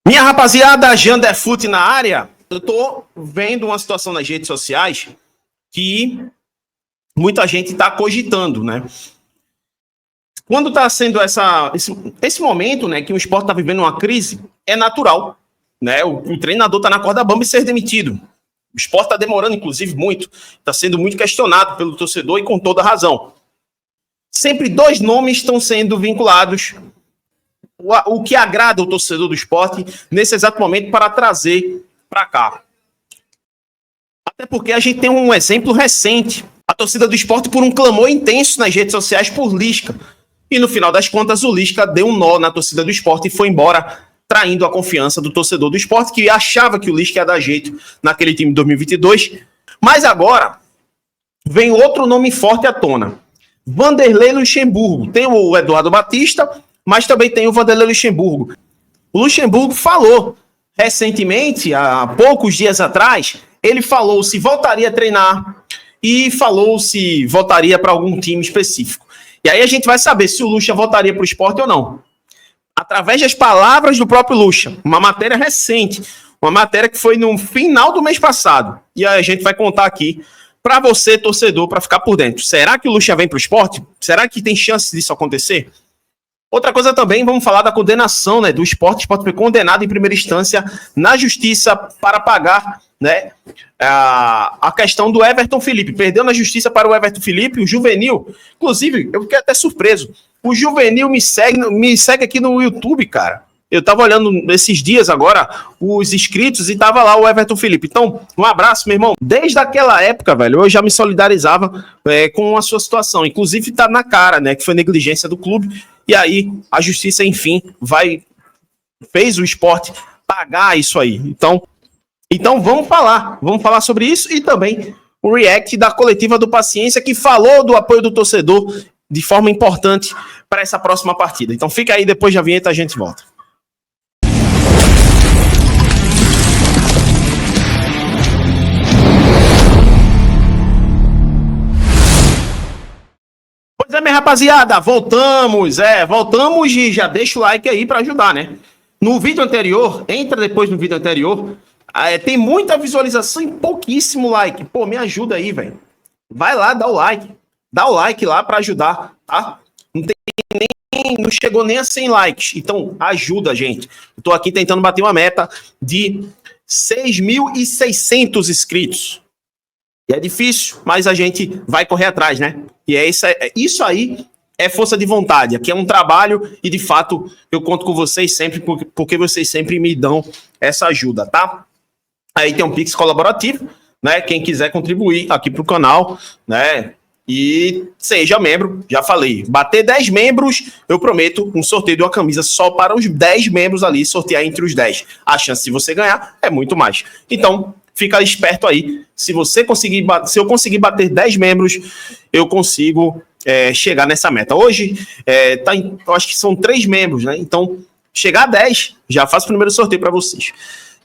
Minha rapaziada, Janderfoot na área. Eu tô vendo uma situação nas redes sociais que muita gente está cogitando, né? Quando está sendo esse momento, né, que o esporte está vivendo uma crise, é natural, né? O treinador está na corda bamba e ser demitido. O esporte está demorando, inclusive, muito. Está sendo muito questionado pelo torcedor e com toda razão. Sempre dois nomes estão sendo vinculados. O que agrada o torcedor do esporte nesse exato momento para trazer para cá. Até porque a gente tem um exemplo recente. A torcida do esporte por um clamor intenso nas redes sociais por Lisca. E no final das contas, o Lisca deu um nó na torcida do esporte e foi embora, traindo a confiança do torcedor do esporte, que achava que o Lisca ia dar jeito naquele time de 2022. Mas agora, vem outro nome forte à tona. Vanderlei Luxemburgo. Tem o Eduardo Batista, mas também tem o Vanderlei Luxemburgo. O Luxemburgo falou recentemente, há poucos dias atrás, ele falou se voltaria a treinar e falou se voltaria para algum time específico. E aí a gente vai saber se o Luxa voltaria para o esporte ou não. Através das palavras do próprio Luxa, uma matéria recente, uma matéria que foi no final do mês passado. E aí a gente vai contar aqui para você, torcedor, para ficar por dentro. Será que o Luxa vem para o esporte? Será que tem chance disso acontecer? Outra coisa também, vamos falar da condenação, né, do esporte. O esporte foi condenado em primeira instância na justiça para pagar, né, a questão do Everton Felipe. Perdeu na justiça para o Everton Felipe, o Juvenil. Inclusive, eu fiquei até surpreso. O Juvenil me segue aqui no YouTube, cara. Eu tava olhando esses dias agora os inscritos e tava lá o Everton Felipe. Então, um abraço, meu irmão. Desde aquela época, velho, eu já me solidarizava com a sua situação. Inclusive, tá na cara, né, que foi negligência do clube. E aí, a justiça, enfim, fez o esporte pagar isso aí. Então vamos falar sobre isso e também o react da coletiva do Paciência, que falou do apoio do torcedor de forma importante para essa próxima partida. Então fica aí, depois da vinheta a gente volta. Pois é, minha rapaziada, voltamos e já deixa o like aí para ajudar, né? No vídeo anterior, entra depois no vídeo anterior, tem muita visualização e pouquíssimo like. Pô, me ajuda aí, velho. Vai lá, dá o like lá para ajudar, tá? Não chegou nem a 100 likes, então ajuda, gente. Eu tô aqui tentando bater uma meta de 6.600 inscritos. E é difícil, mas a gente vai correr atrás, né? E isso aí é força de vontade. Aqui é um trabalho e, de fato, eu conto com vocês sempre, porque vocês sempre me dão essa ajuda, tá? Aí tem um Pix colaborativo, né? Quem quiser contribuir aqui pro canal, né? E seja membro, já falei. Bater 10 membros, eu prometo um sorteio de uma camisa só para os 10 membros ali, sortear entre os 10. A chance de você ganhar é muito mais. Então, fica esperto aí. Se eu conseguir bater 10 membros, eu consigo chegar nessa meta. Hoje, eu acho que são 3 membros, né? Então, chegar a 10, já faço o primeiro sorteio para vocês.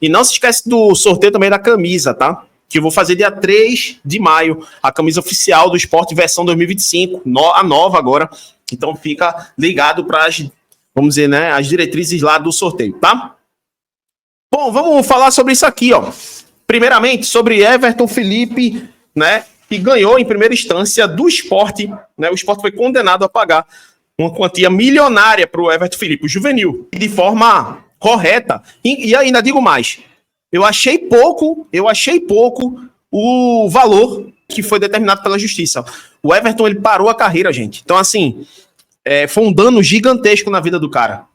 E não se esquece do sorteio também da camisa, tá? Que eu vou fazer dia 3 de maio, a camisa oficial do Esporte versão 2025, a nova agora. Então fica ligado para vamos dizer, né, as diretrizes lá do sorteio, tá? Bom, vamos falar sobre isso aqui, ó. Primeiramente, sobre Everton Felipe, né, que ganhou em primeira instância do Esporte, né? O Esporte foi condenado a pagar uma quantia milionária para o Everton Felipe, o juvenil, de forma correta. E ainda digo mais, eu achei pouco o valor que foi determinado pela justiça. O Everton, ele parou a carreira, gente. Então, assim, foi um dano gigantesco na vida do cara.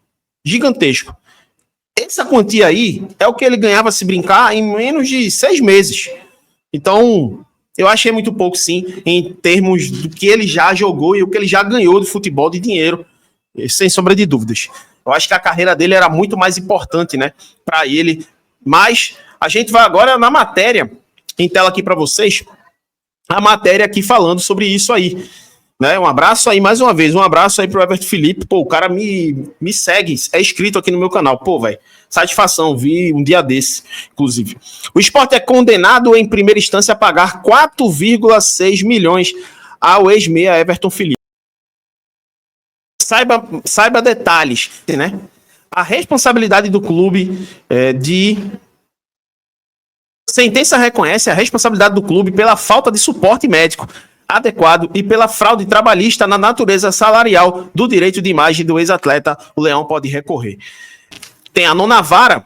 Gigantesco. Essa quantia aí é o que ele ganhava, se brincar, em menos de 6 meses. Então, eu achei muito pouco, sim, em termos do que ele já jogou e o que ele já ganhou do futebol de dinheiro, sem sombra de dúvidas. Eu acho que a carreira dele era muito mais importante, né, para ele. Mas a gente vai agora na matéria, em tela aqui para vocês, a matéria aqui falando sobre isso aí. Né? Um abraço aí, mais uma vez, um abraço aí pro Everton Felipe. Pô, o cara me segue, é inscrito aqui no meu canal. Pô, velho, satisfação, vi um dia desse, inclusive. O Sport é condenado em primeira instância a pagar 4,6 milhões ao ex-meia Everton Felipe. Saiba detalhes, né? A responsabilidade do clube sentença reconhece a responsabilidade do clube pela falta de suporte médico adequado e pela fraude trabalhista na natureza salarial do direito de imagem do ex-atleta. O Leão pode recorrer. Tem a nona vara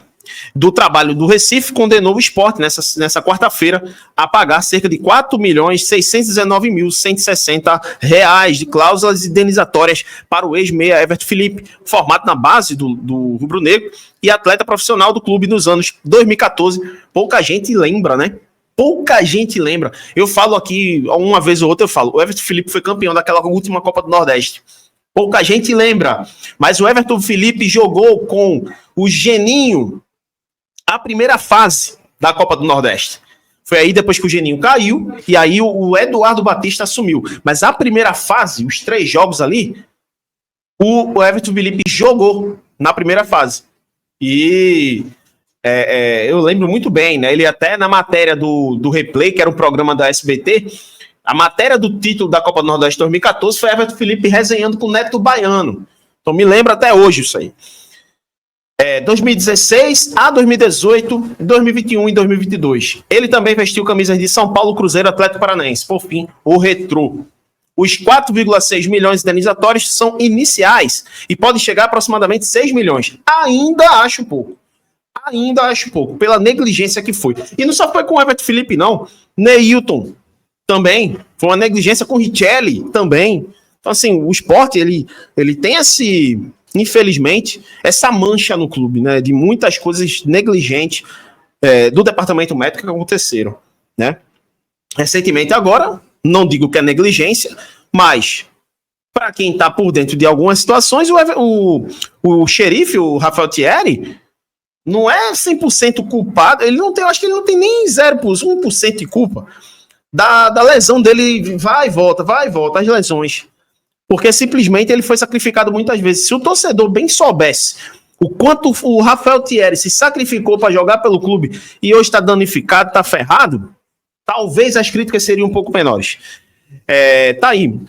do trabalho do Recife, condenou o Sport nessa quarta-feira a pagar cerca de R$ 4.619.160 de cláusulas indenizatórias para o ex-meia Everton Felipe, formado na base do rubro-negro e atleta profissional do clube nos anos 2014. Pouca gente lembra, né? Pouca gente lembra. Eu falo aqui, uma vez ou outra eu falo, o Everton Felipe foi campeão daquela última Copa do Nordeste. Pouca gente lembra, mas o Everton Felipe jogou com o Geninho a primeira fase da Copa do Nordeste. Foi aí depois que o Geninho caiu, e aí o Eduardo Batista assumiu. Mas a primeira fase, os 3 jogos ali, o Everton Felipe jogou na primeira fase. E eu lembro muito bem, né? Ele até na matéria do Replay, que era um programa da SBT, a matéria do título da Copa do Nordeste 2014 foi Everton Felipe resenhando com o Neto Baiano. Então me lembra até hoje isso aí. 2016 a 2018, 2021 e 2022. Ele também vestiu camisas de São Paulo, Cruzeiro, Atlético Paranaense. Por fim, o Retrô. Os 4,6 milhões indenizatórios são iniciais e podem chegar a aproximadamente 6 milhões. Ainda acho pouco, pela negligência que foi. E não só foi com o Everton Felipe, não. Neilton também. Foi uma negligência com o Richelli também. Então, assim, o Sport, ele tem infelizmente, essa mancha no clube, né? De muitas coisas negligentes do departamento médico que aconteceram, né? Recentemente agora, não digo que é negligência, mas para quem está por dentro de algumas situações, o xerife, o Rafael Thierry, não é 100% culpado, ele não tem, eu acho que ele não tem nem 1% de culpa da lesão dele, vai e volta, as lesões. Porque simplesmente ele foi sacrificado muitas vezes. Se o torcedor bem soubesse o quanto o Rafael Thierry se sacrificou para jogar pelo clube e hoje está danificado, está ferrado, talvez as críticas seriam um pouco menores. Tá aí.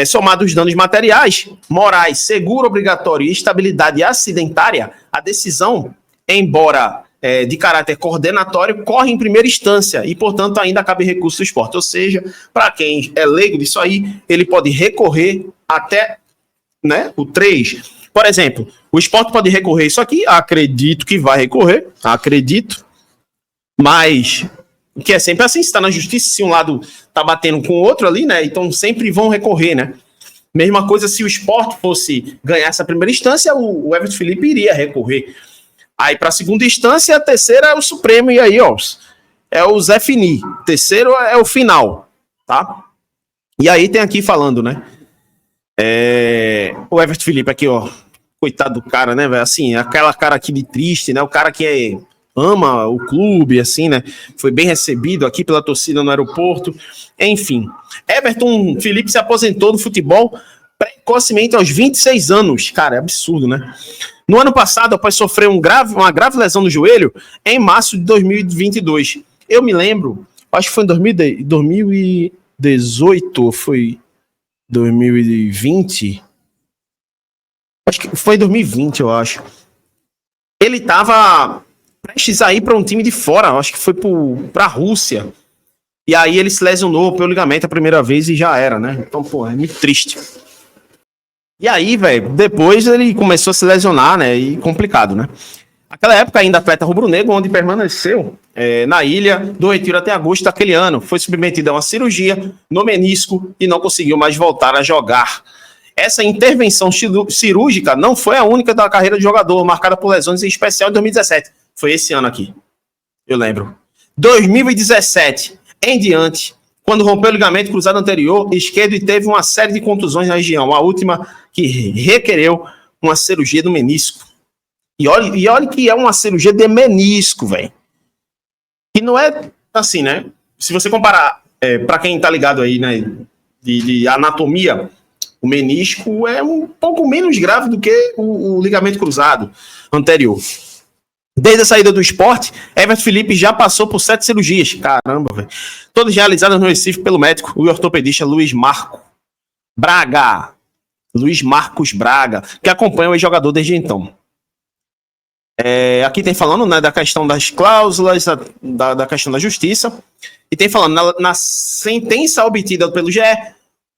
Somado os danos materiais, morais, seguro obrigatório e estabilidade acidentária, a decisão, embora de caráter coordenatório, corre em primeira instância e, portanto, ainda cabe recurso do Sport. Ou seja, para quem é leigo disso aí, ele pode recorrer até, né, o 3. Por exemplo, o Sport pode recorrer isso aqui, acredito que vai recorrer, mas que é sempre assim, se está na justiça, se um lado está batendo com o outro ali, né, então sempre vão recorrer, né. Mesma coisa se o Sport fosse ganhar essa primeira instância, o Everton Felipe iria recorrer. Aí, para a segunda instância, a terceira é o Supremo, e aí, ó, é o Zé Fini. Terceiro é o final, tá? E aí tem aqui falando, né? O Everton Felipe aqui, ó, coitado do cara, né, velho? Assim, aquela cara aqui de triste, né? O cara que ama o clube, assim, né? Foi bem recebido aqui pela torcida no aeroporto. Enfim, Everton Felipe se aposentou do futebol precocemente aos 26 anos. Cara, é absurdo, né? No ano passado, após sofrer uma grave lesão no joelho, em março de 2022. Eu me lembro, acho que foi em 2018, foi 2020. Acho que foi em 2020, eu acho. Ele estava prestes a ir para um time de fora, acho que foi para a Rússia. E aí ele se lesionou pelo ligamento a primeira vez e já era, né? Então, pô, é muito triste. E aí, velho, depois ele começou a se lesionar, né? E complicado, né? Naquela época, ainda atleta rubro-negro, onde permaneceu na Ilha do Retiro até agosto daquele ano. Foi submetido a uma cirurgia no menisco e não conseguiu mais voltar a jogar. Essa intervenção cirúrgica não foi a única da carreira de jogador, marcada por lesões, em especial em 2017. Foi esse ano aqui, eu lembro. 2017 em diante, quando rompeu o ligamento cruzado anterior esquerdo e teve uma série de contusões na região, a última que requereu uma cirurgia do menisco. E olha que é uma cirurgia de menisco, velho. Que não é assim, né? Se você comparar, para quem tá ligado aí, né, de anatomia, o menisco é um pouco menos grave do que o ligamento cruzado anterior. Desde a saída do Sport, Everton Felipe já passou por 7 cirurgias. Caramba, velho. Todas realizadas no Recife pelo médico, o ortopedista Luiz Marcos Braga, que acompanha o ex-jogador desde então. Aqui tem falando, né, da questão das cláusulas, da questão da justiça, e tem falando, na sentença obtida pelo GE,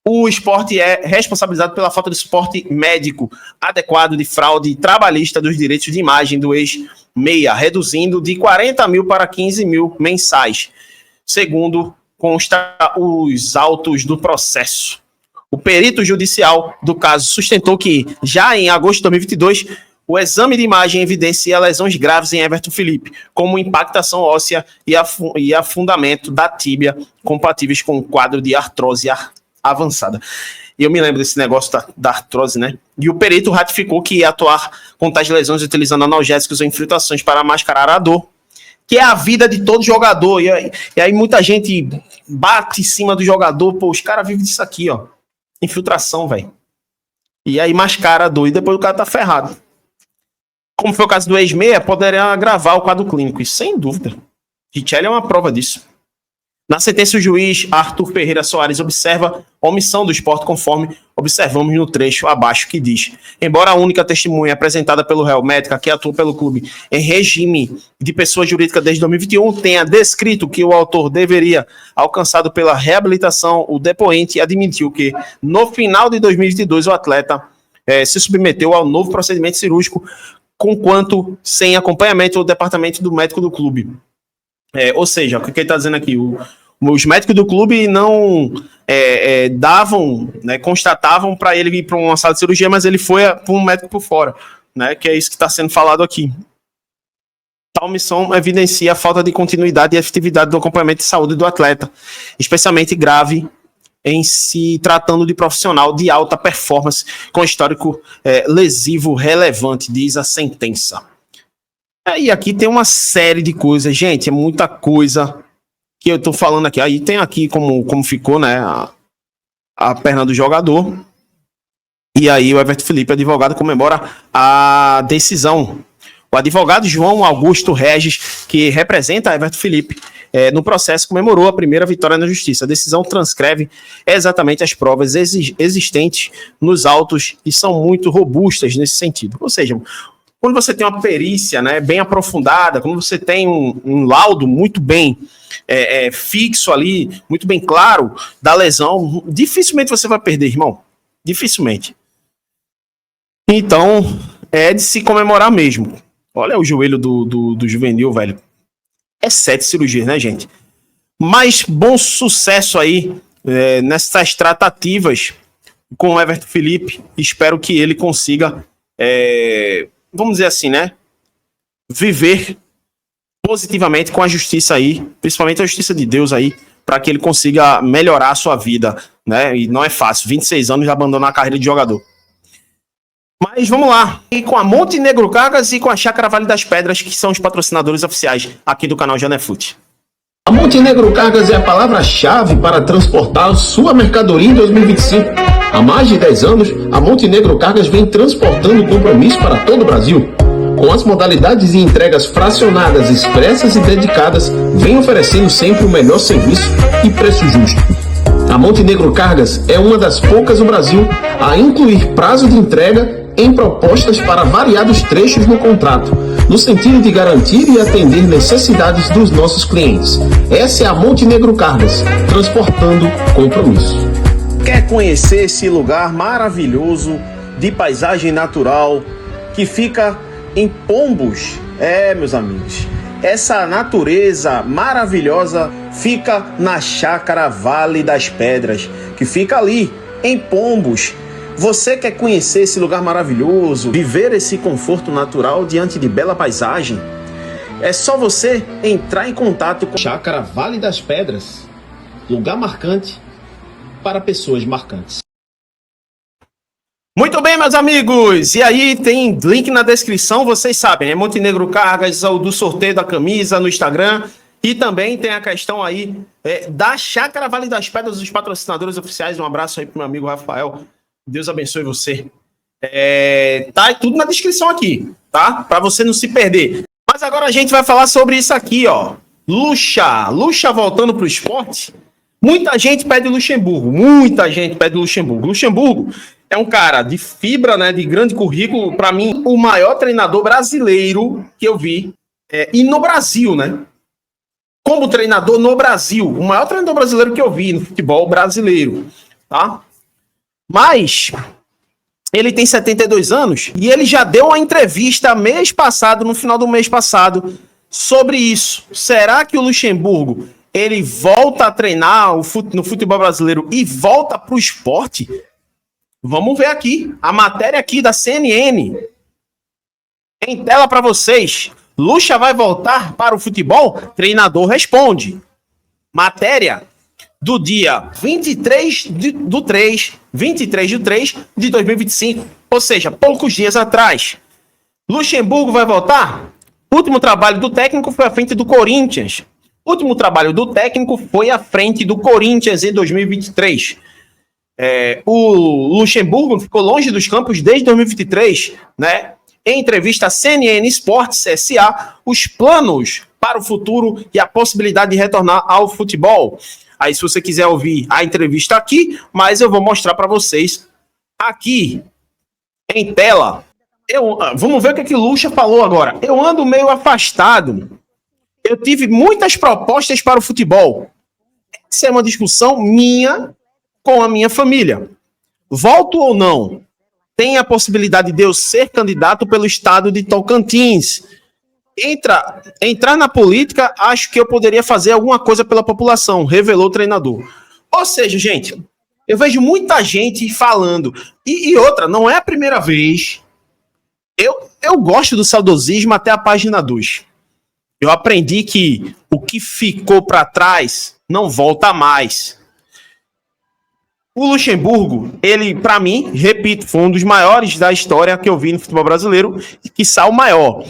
o esporte é responsabilizado pela falta de suporte médico adequado de fraude trabalhista dos direitos de imagem do ex-meia, reduzindo de 40 mil para 15 mil mensais, segundo consta os autos do processo. O perito judicial do caso sustentou que, já em agosto de 2022, o exame de imagem evidencia lesões graves em Everton Felipe, como impactação óssea e afundamento da tíbia, compatíveis com o quadro de artrose avançada. E eu me lembro desse negócio da artrose, né? E o perito ratificou que ia atuar com tais lesões utilizando analgésicos ou infiltrações para mascarar a dor, que é a vida de todo jogador. E aí muita gente bate em cima do jogador, pô, os caras vivem disso aqui, ó. Infiltração, velho. E aí mascara a dor e depois o cara tá ferrado. Como foi o caso do ex-meia, poderia agravar o quadro clínico. E sem dúvida. Richelli é uma prova disso. Na sentença, o juiz Arthur Ferreira Soares observa a omissão do esporte, conforme observamos no trecho abaixo, que diz: embora a única testemunha apresentada pelo réu, médica que atua pelo clube em regime de pessoa jurídica desde 2021, tenha descrito que o autor deveria, alcançado pela reabilitação, o depoente admitiu que, no final de 2022, o atleta se submeteu ao novo procedimento cirúrgico, conquanto sem acompanhamento do departamento do médico do clube. Ou seja, o que ele está dizendo aqui? Os médicos do clube não davam, né, constatavam para ele ir para uma sala de cirurgia, mas ele foi para um médico por fora, né, que é isso que está sendo falado aqui. Tal omissão evidencia a falta de continuidade e efetividade do acompanhamento de saúde do atleta, especialmente grave em se tratando de profissional de alta performance com histórico lesivo relevante, diz a sentença. E aqui tem uma série de coisas, gente, é muita coisa que eu tô falando aqui. Aí tem aqui como ficou, né, a perna do jogador. E aí o Everton Felipe, advogado, comemora a decisão. O advogado João Augusto Regis, que representa Everton Felipe, no processo, comemorou a primeira vitória na justiça. A decisão transcreve exatamente as provas existentes nos autos e são muito robustas nesse sentido. Ou seja, quando você tem uma perícia, né, bem aprofundada, quando você tem um laudo muito bem fixo ali, muito bem claro da lesão, dificilmente você vai perder, irmão. Dificilmente. Então, é de se comemorar mesmo. Olha o joelho do juvenil, velho. É 7 cirurgias, né, gente? Mas bom sucesso aí nessas tratativas com o Everton Felipe. Espero que ele consiga... vamos dizer assim, né, viver positivamente com a justiça aí, principalmente a justiça de Deus aí, para que ele consiga melhorar a sua vida, né, e não é fácil, 26 anos de abandonar a carreira de jogador. Mas vamos lá, e com a Montenegro Cargas e com a Chácara Vale das Pedras, que são os patrocinadores oficiais aqui do canal Janefute. A Montenegro Cargas é a palavra-chave para transportar sua mercadoria em 2025. Há mais de 10 anos, a Montenegro Cargas vem transportando compromisso para todo o Brasil. Com as modalidades de entregas fracionadas, expressas e dedicadas, vem oferecendo sempre o melhor serviço e preço justo. A Montenegro Cargas é uma das poucas no Brasil a incluir prazo de entrega em propostas para variados trechos no contrato, no sentido de garantir e atender necessidades dos nossos clientes. Essa é a Montenegro Cargas, transportando compromisso. Quer conhecer esse lugar maravilhoso de paisagem natural que fica em Pombos? Meus amigos, essa natureza maravilhosa fica na Chácara Vale das Pedras, que fica ali em Pombos. Você quer conhecer esse lugar maravilhoso, viver esse conforto natural diante de bela paisagem? É só você entrar em contato com Chácara Vale das Pedras, lugar marcante para pessoas marcantes. Muito bem, meus amigos, e aí tem link na descrição, vocês sabem, é Montenegro Cargas, o do sorteio da camisa no Instagram, e também tem a questão aí da Chácara Vale das Pedras, dos patrocinadores oficiais. Um abraço aí pro meu amigo Rafael, Deus abençoe você. Tá tudo na descrição aqui, tá? Para você não se perder. Mas agora a gente vai falar sobre isso aqui, ó. Lucha voltando pro esporte. Muita gente pede Luxemburgo. Luxemburgo é um cara de fibra, né, de grande currículo. Para mim, o maior treinador brasileiro que eu vi. E no Brasil, né? Como treinador no Brasil. O maior treinador brasileiro que eu vi no futebol brasileiro. Tá? Mas ele tem 72 anos e ele já deu uma entrevista mês passado, no final do mês passado, sobre isso. Será que o Luxemburgo ele volta a treinar no futebol brasileiro e volta para o esporte? Vamos ver aqui. A matéria aqui da CNN. Em tela para vocês. Lucha vai voltar para o futebol? Treinador responde. Matéria do dia 23 de 3 de 2025. Ou seja, poucos dias atrás. Luxemburgo vai voltar? O último trabalho do técnico foi à frente do Corinthians. O último trabalho do técnico foi à frente do Corinthians em 2023. O Luxemburgo ficou longe dos campos desde 2023, né? Em entrevista à CNN Sports SA, os planos para o futuro e a possibilidade de retornar ao futebol. Aí, se você quiser ouvir a entrevista aqui, mas eu vou mostrar para vocês aqui em tela. Vamos ver o que o Lucha falou agora. Eu ando meio afastado. Eu tive muitas propostas para o futebol. Essa é uma discussão minha com a minha família. Volto ou não? Tem a possibilidade de eu ser candidato pelo estado de Tocantins. Entrar na política, acho que eu poderia fazer alguma coisa pela população, revelou o treinador. Ou seja, gente, eu vejo muita gente falando. E outra, não é a primeira vez. Eu gosto do saudosismo até a página 2. Eu aprendi que o que ficou para trás não volta mais. O Luxemburgo, ele, para mim, repito, foi um dos maiores da história que eu vi no futebol brasileiro, e quiçá o maior.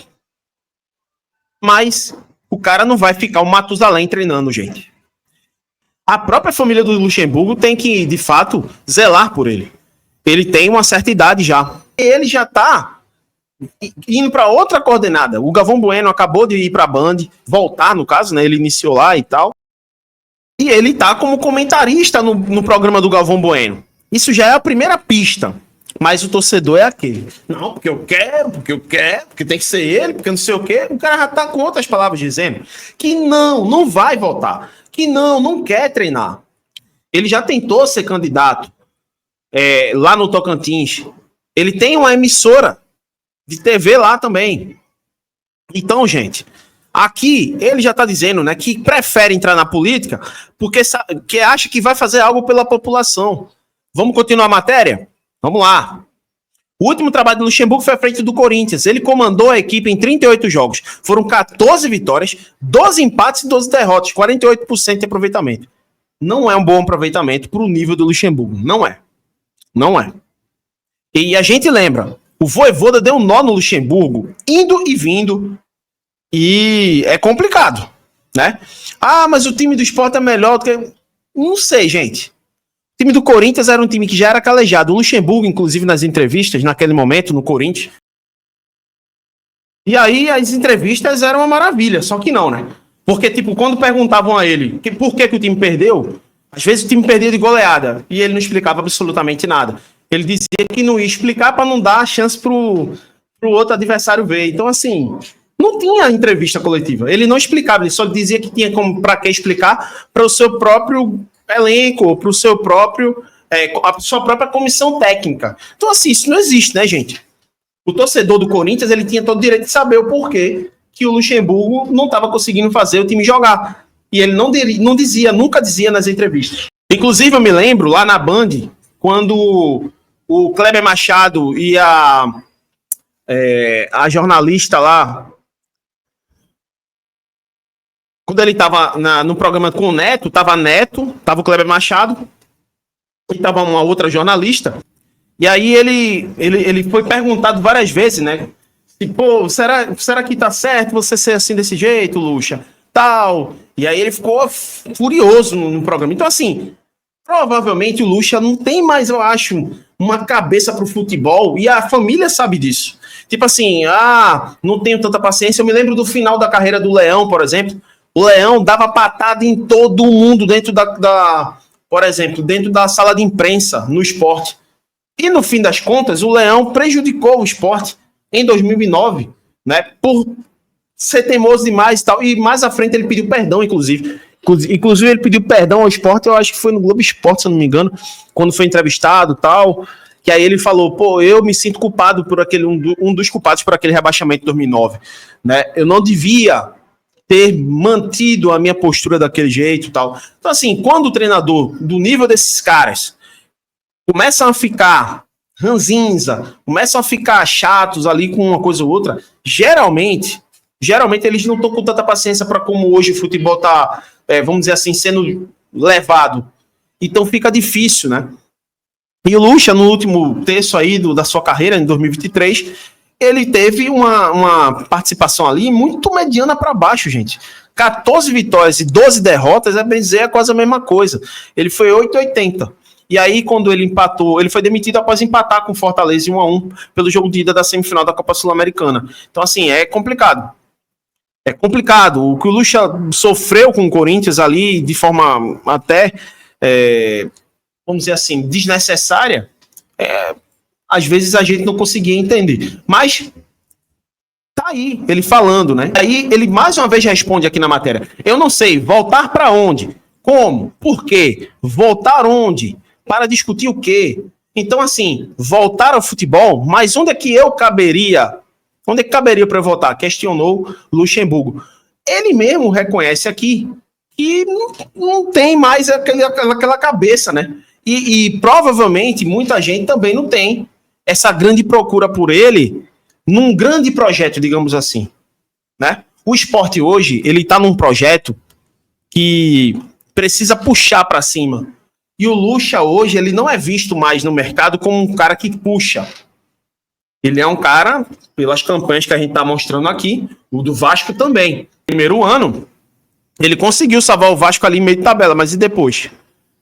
Mas o cara não vai ficar o Matusalém treinando, gente. A própria família do Luxemburgo tem que, de fato, zelar por ele. Ele tem uma certa idade já. Ele já está indo para outra coordenada. O Galvão Bueno acabou de ir para a Band, voltar, no caso, né? Ele iniciou lá e tal. E ele tá como comentarista no programa do Galvão Bueno. Isso já é a primeira pista. Mas o torcedor é aquele. Não, porque eu quero, porque tem que ser ele, porque não sei o quê. O cara já tá com outras palavras dizendo que não vai voltar. Que não quer treinar. Ele já tentou ser candidato lá no Tocantins. Ele tem uma emissora de TV lá também. Então, gente... Aqui, ele já está dizendo, né, que prefere entrar na política porque que acha que vai fazer algo pela população. Vamos continuar a matéria? Vamos lá. O último trabalho do Luxemburgo foi à frente do Corinthians. Ele comandou a equipe em 38 jogos. Foram 14 vitórias, 12 empates e 12 derrotas, 48% de aproveitamento. Não é um bom aproveitamento para o nível do Luxemburgo. Não é. Não é. E a gente lembra, o Vojvoda deu um nó no Luxemburgo, indo e vindo. E é complicado, né? Ah, mas o time do Sport é melhor do que... Não sei, gente. O time do Corinthians era um time que já era calejado. O Luxemburgo, inclusive, nas entrevistas, naquele momento, no Corinthians. E aí, as entrevistas eram uma maravilha. Só que não, né? Porque, tipo, quando perguntavam a ele por que o time perdeu, às vezes o time perdia de goleada. E ele não explicava absolutamente nada. Ele dizia que não ia explicar para não dar a chance pro outro adversário ver. Então, assim... Não tinha entrevista coletiva. Ele não explicava, ele só dizia que tinha para que explicar para o seu próprio elenco, para o seu próprio, a sua própria comissão técnica. Então, assim, isso não existe, né, gente? O torcedor do Corinthians, ele tinha todo o direito de saber o porquê que o Luxemburgo não estava conseguindo fazer o time jogar. E ele nunca dizia nas entrevistas. Inclusive, eu me lembro, lá na Band, quando o Kleber Machado e a jornalista lá, quando ele estava no programa com o Neto, estava o Kleber Machado, e estava uma outra jornalista, e aí ele foi perguntado várias vezes, né? E, pô, será que tá certo você ser assim desse jeito, Lucha? Tal. E aí ele ficou furioso no programa. Então, assim, provavelmente o Lucha não tem mais, eu acho, uma cabeça pro futebol, e a família sabe disso. Tipo assim, não tenho tanta paciência. Eu me lembro do final da carreira do Leão, por exemplo. O Leão dava patada em todo mundo dentro por exemplo, dentro da sala de imprensa no esporte. E no fim das contas, o Leão prejudicou o Sport em 2009, né? Por ser teimoso demais e tal. E mais à frente ele pediu perdão, inclusive. Inclusive ele pediu perdão ao Sport, eu acho que foi no Globo Esporte, se eu não me engano, quando foi entrevistado e tal. Que aí ele falou, pô, eu me sinto culpado por aquele um dos culpados por aquele rebaixamento de 2009, né? Eu não devia ter mantido a minha postura daquele jeito e tal. Então, assim, quando o treinador do nível desses caras começam a ficar ranzinza, começam a ficar chatos ali com uma coisa ou outra, geralmente eles não estão com tanta paciência para como hoje o futebol está, vamos dizer assim, sendo levado. Então fica difícil, né? E o Lucha, no último terço aí da sua carreira, em 2023, ele teve uma participação ali muito mediana para baixo, gente. 14 vitórias e 12 derrotas, é bem dizer, é quase a mesma coisa. Ele foi 8,80. E aí, quando ele empatou, ele foi demitido após empatar com o Fortaleza em 1-1 pelo jogo de ida da semifinal da Copa Sul-Americana. Então, assim, é complicado. É complicado. O que o Lucha sofreu com o Corinthians ali, de forma até, vamos dizer assim, desnecessária, às vezes a gente não conseguia entender. Mas tá aí, ele falando, né? Aí ele mais uma vez responde aqui na matéria. Eu não sei, voltar para onde? Como? Por quê? Voltar onde? Para discutir o quê? Então, assim, voltar ao futebol, mas onde é que eu caberia? Onde é que caberia para eu voltar? Questionou Luxemburgo. Ele mesmo reconhece aqui que não tem mais aquela cabeça, né? E provavelmente muita gente também não tem essa grande procura por ele num grande projeto, digamos assim, né? O Sport hoje, ele está num projeto que precisa puxar para cima. E o Lucha hoje, ele não é visto mais no mercado como um cara que puxa. Ele é um cara, pelas campanhas que a gente está mostrando aqui, o do Vasco também. Primeiro ano, ele conseguiu salvar o Vasco ali em meio de tabela, mas e depois?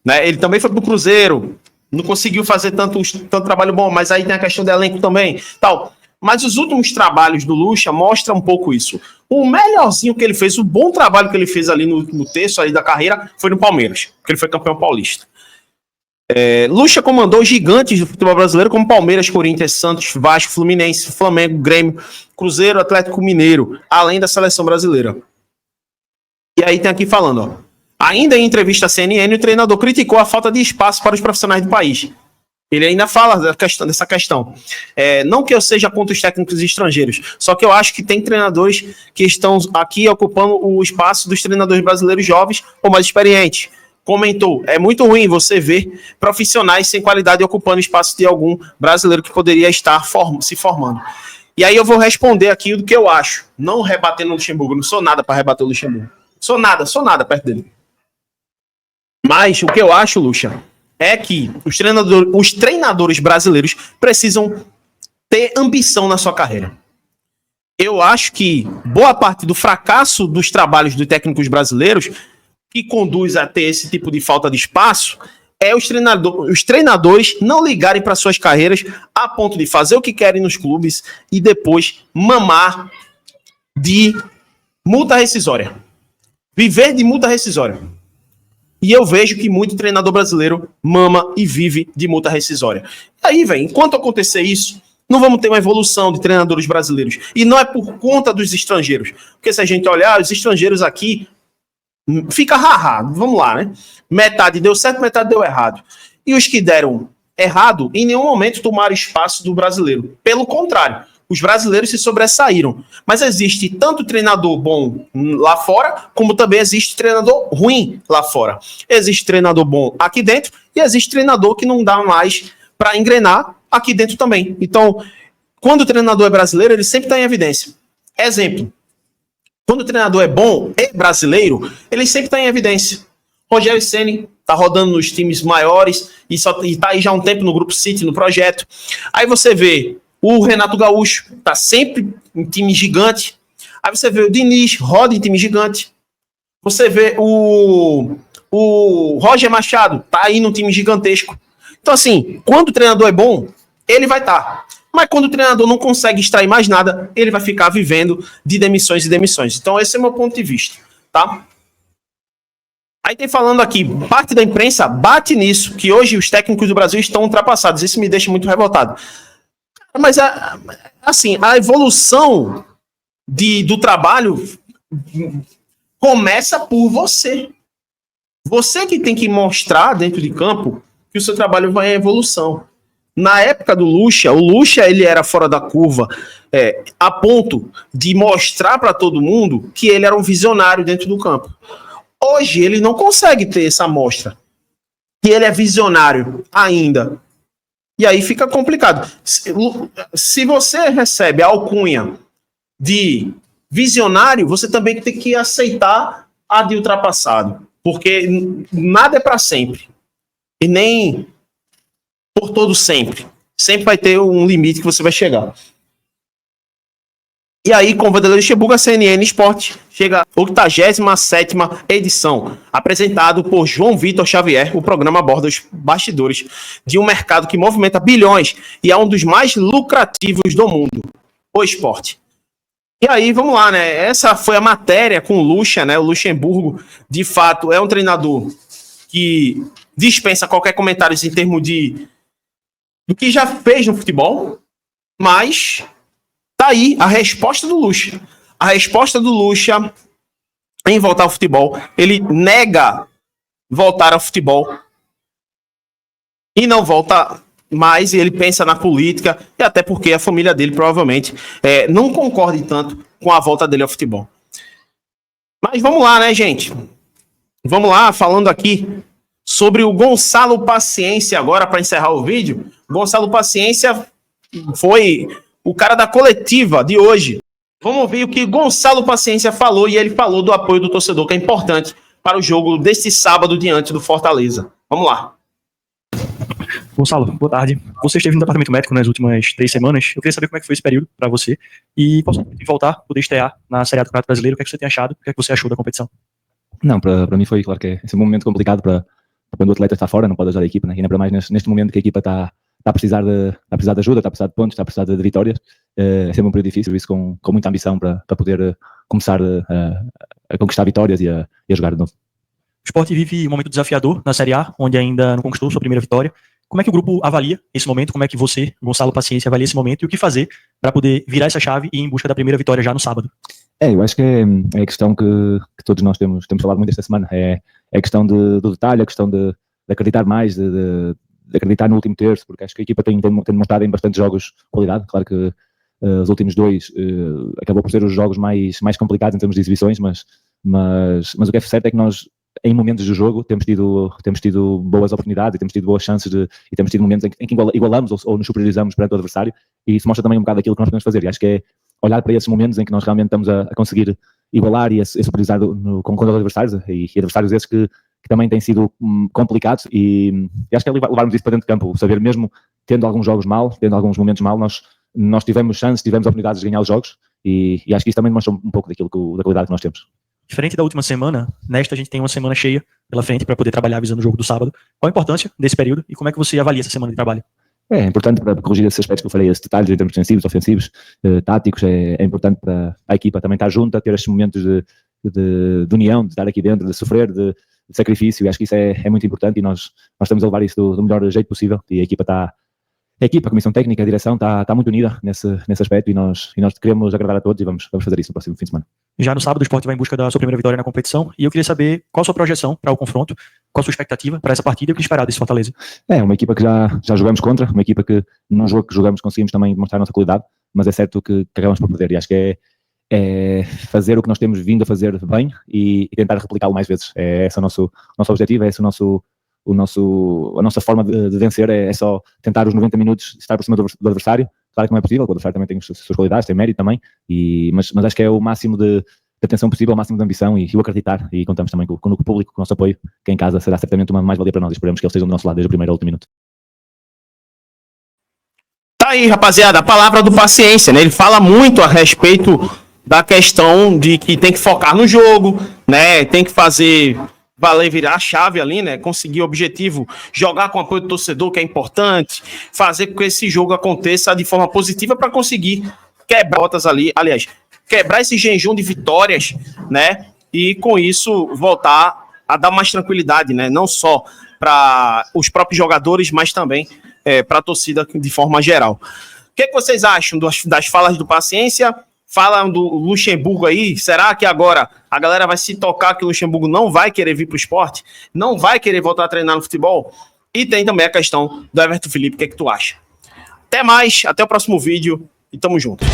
Né? Ele também foi pro Cruzeiro, não conseguiu fazer tanto trabalho bom, mas aí tem a questão do elenco também, tal. Mas os últimos trabalhos do Lucha mostram um pouco isso. O melhorzinho que ele fez, o bom trabalho que ele fez ali no último terço aí da carreira foi no Palmeiras, porque ele foi campeão paulista. Lucha comandou gigantes do futebol brasileiro como Palmeiras, Corinthians, Santos, Vasco, Fluminense, Flamengo, Grêmio, Cruzeiro, Atlético Mineiro, além da seleção brasileira. E aí tem aqui falando, ó. Ainda em entrevista à CNN, o treinador criticou a falta de espaço para os profissionais do país. Ele ainda fala dessa questão. Não que eu seja contra os técnicos estrangeiros, só que eu acho que tem treinadores que estão aqui ocupando o espaço dos treinadores brasileiros jovens ou mais experientes. Comentou, é muito ruim você ver profissionais sem qualidade ocupando o espaço de algum brasileiro que poderia estar se formando. E aí eu vou responder aqui do que eu acho, não rebatendo o Luxemburgo, não sou nada para rebater o Luxemburgo. Sou nada perto dele. Mas o que eu acho, Lucha, é que os treinadores brasileiros precisam ter ambição na sua carreira. Eu acho que boa parte do fracasso dos trabalhos dos técnicos brasileiros que conduz a ter esse tipo de falta de espaço é os treinadores não ligarem para suas carreiras a ponto de fazer o que querem nos clubes e depois mamar de multa rescisória. Viver de multa rescisória. E eu vejo que muito treinador brasileiro mama e vive de multa rescisória. Aí, velho, enquanto acontecer isso, não vamos ter uma evolução de treinadores brasileiros. E não é por conta dos estrangeiros. Porque se a gente olhar, os estrangeiros aqui, fica haha, vamos lá, né? Metade deu certo, metade deu errado. E os que deram errado, em nenhum momento tomaram espaço do brasileiro. Pelo contrário, os brasileiros se sobressaíram. Mas existe tanto treinador bom lá fora, como também existe treinador ruim lá fora. Existe treinador bom aqui dentro e existe treinador que não dá mais para engrenar aqui dentro também. Então, quando o treinador é brasileiro, ele sempre está em evidência. Exemplo, quando o treinador é bom e brasileiro, ele sempre está em evidência. Rogério Ceni está rodando nos times maiores e está aí já há um tempo no Grupo City, no projeto. Aí você vê o Renato Gaúcho, está sempre em time gigante. Aí você vê o Diniz, roda em time gigante. Você vê o Roger Machado, está aí num time gigantesco. Então assim, quando o treinador é bom, ele vai estar. Mas quando o treinador não consegue extrair mais nada, ele vai ficar vivendo de demissões e demissões. Então esse é o meu ponto de vista, tá? Aí tem falando aqui, parte da imprensa bate nisso, que hoje os técnicos do Brasil estão ultrapassados. Isso me deixa muito revoltado. Mas, assim, a evolução do trabalho começa por você. Você que tem que mostrar dentro de campo que o seu trabalho vai em evolução. Na época do Lucha, o Lucha ele era fora da curva a ponto de mostrar para todo mundo que ele era um visionário dentro do campo. Hoje ele não consegue ter essa amostra, que ele é visionário ainda. E aí fica complicado. Se você recebe a alcunha de visionário, você também tem que aceitar a de ultrapassado. Porque nada é para sempre. E nem por todo sempre. Sempre vai ter um limite que você vai chegar. E aí, com o Vanderlei Luxemburgo, a CNN Esporte chega à 87ª edição, apresentado por João Vitor Xavier. O programa aborda os bastidores de um mercado que movimenta bilhões e é um dos mais lucrativos do mundo, o esporte. E aí, vamos lá, né? Essa foi a matéria com o Lucha, né? O Luxemburgo, de fato, é um treinador que dispensa qualquer comentário em termos do que já fez no futebol, mas tá aí a resposta do Lucha. A resposta do Lucha em voltar ao futebol. Ele nega voltar ao futebol e não volta mais, e ele pensa na política, e até porque a família dele provavelmente não concorde tanto com a volta dele ao futebol. Mas vamos lá, né, gente? Vamos lá, falando aqui sobre o Gonçalo Paciência agora, para encerrar o vídeo. Gonçalo Paciência foi o cara da coletiva de hoje. Vamos ouvir o que Gonçalo Paciência falou, e ele falou do apoio do torcedor, que é importante para o jogo deste sábado diante do Fortaleza. Vamos lá. Gonçalo, boa tarde. Você esteve no departamento médico nas últimas 3 semanas. Eu queria saber como é que foi esse período para você e qual de voltar, poder estrear na Série A do Campeonato Brasileiro. O que é que você tem achado? O que é que você achou da competição? Não, para mim foi, claro que é um momento complicado para quando o atleta está fora, não pode ajudar a equipa, né? E ainda para mais neste momento que a equipa está a precisar de ajuda, está a precisar de pontos, está a precisar de vitórias. É sempre um período difícil, isso com muita ambição para poder começar a conquistar vitórias e a jogar de novo. O Sport vive um momento desafiador na Série A, onde ainda não conquistou sua primeira vitória. Como é que o grupo avalia esse momento? Como é que você, Gonçalo Paciência, avalia esse momento e o que fazer para poder virar essa chave e ir em busca da primeira vitória já no sábado? Eu acho que é a questão que todos nós temos falado muito esta semana. É a questão do detalhe, a questão de acreditar mais, de acreditar no último terço, porque acho que a equipa tem demonstrado em bastantes jogos qualidade. Claro que os últimos 2 acabou por ser os jogos mais complicados em termos de exibições, mas o que é certo é que nós, em momentos do jogo, temos tido boas oportunidades e temos tido boas chances e temos tido momentos em que igualamos ou nos superiorizamos perante o adversário, e isso mostra também um bocado aquilo que nós podemos fazer. E acho que é olhar para esses momentos em que nós realmente estamos a conseguir igualar e a superiorizar com os adversários, e adversários esses que também têm sido complicados, e acho que é levarmos isso para dentro de campo, saber mesmo, tendo alguns jogos mal, tendo alguns momentos mal, nós tivemos chances, tivemos oportunidades de ganhar os jogos, e acho que isso também demonstra um pouco da qualidade que nós temos. Diferente da última semana, nesta a gente tem uma semana cheia pela frente para poder trabalhar visando o jogo do sábado. Qual a importância desse período e como é que você avalia essa semana de trabalho? É importante para corrigir esses aspectos que eu falei, esses detalhes em termos defensivos, ofensivos, táticos. É importante para a equipa também estar junta, ter estes momentos de união, de estar aqui dentro, de sofrer, de sacrifício, e acho que isso é muito importante, e nós estamos a levar isso do melhor jeito possível, e a equipa, a comissão técnica, a direção está muito unida nesse aspecto, e nós queremos agradar a todos, e vamos fazer isso no próximo fim de semana. Já no sábado o Sport vai em busca da sua primeira vitória na competição, e eu queria saber qual a sua projeção para o confronto, qual a sua expectativa para essa partida e o que esperar desse Fortaleza. É uma equipa que já jogamos contra, uma equipa que num jogo que jogamos conseguimos também demonstrar a nossa qualidade, mas é certo que acabamos por perder, e acho que é fazer o que nós temos vindo a fazer bem e tentar replicá-lo mais vezes. Esse é o nosso objetivo, é esse a nossa forma de vencer, é só tentar os 90 minutos estar por cima do adversário. Claro que não é possível, o adversário também tem as suas qualidades, tem mérito também, mas acho que é o máximo de atenção possível, o máximo de ambição e o acreditar, e contamos também com o público, com o nosso apoio, que em casa será certamente uma mais-valia para nós, e esperamos que eles estejam do nosso lado desde o primeiro ao último minuto. Tá aí, rapaziada, a palavra do Paciência, né? Ele fala muito a respeito da questão de que tem que focar no jogo, né? Tem que fazer valer, virar a chave ali, né? Conseguir o objetivo, jogar com apoio do torcedor, que é importante, fazer com que esse jogo aconteça de forma positiva para conseguir quebrar botas ali, aliás, quebrar esse jejum de vitórias, né? E com isso voltar a dar mais tranquilidade, né? Não só para os próprios jogadores, mas também para a torcida de forma geral. O que vocês acham das falas do Paciência? Falam do Luxemburgo aí, será que agora a galera vai se tocar que o Luxemburgo não vai querer vir para o esporte? Não vai querer voltar a treinar no futebol? E tem também a questão do Everton Felipe, o que tu acha? Até mais, até o próximo vídeo e tamo junto.